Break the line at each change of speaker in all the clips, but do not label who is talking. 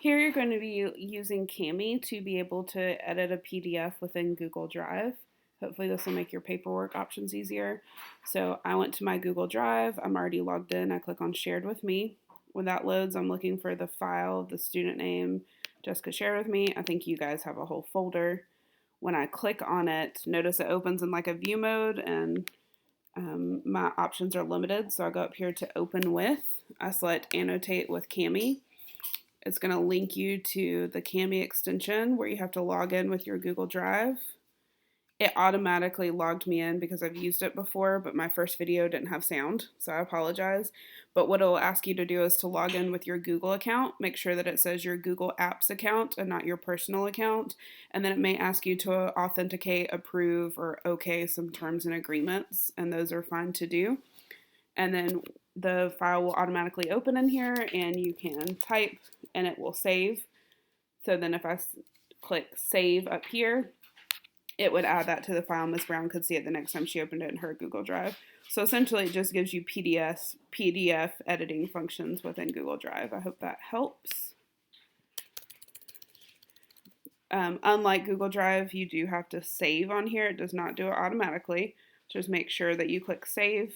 Here you're going to be using Kami to be able to edit a PDF within Google Drive. Hopefully this will make your paperwork options easier. So I went to my Google Drive. I'm already logged in. I click on Shared with Me. When that loads, I'm looking for the file, the student name, Jessica shared with me. I think you guys have a whole folder. When I click on it, notice it opens in like a view mode and my options are limited. So I go up here to Open With. I select Annotate with Kami. It's going to link you to the Kami extension where you have to log in with your Google Drive. It automatically logged me in because I've used it before, but my first video didn't have sound, so I apologize. But what it'll ask you to do is to log in with your Google account. Make sure that it says your Google Apps account and not your personal account. And then it may ask you to authenticate, approve, or okay some terms and agreements, and those are fine to do. And then the file will automatically open in here and you can type and it will save. So then if I click save up here, it would add that to the file. Ms. Brown could see it the next time she opened it in her Google Drive. So essentially it just gives you PDF editing functions within Google Drive. I hope that helps. Unlike Google Drive, you do have to save on here. It does not do it automatically. Just make sure that you click save.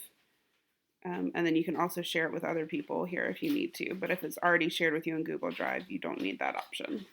And then you can also share it with other people here if you need to. But if it's already shared with you in Google Drive, you don't need that option.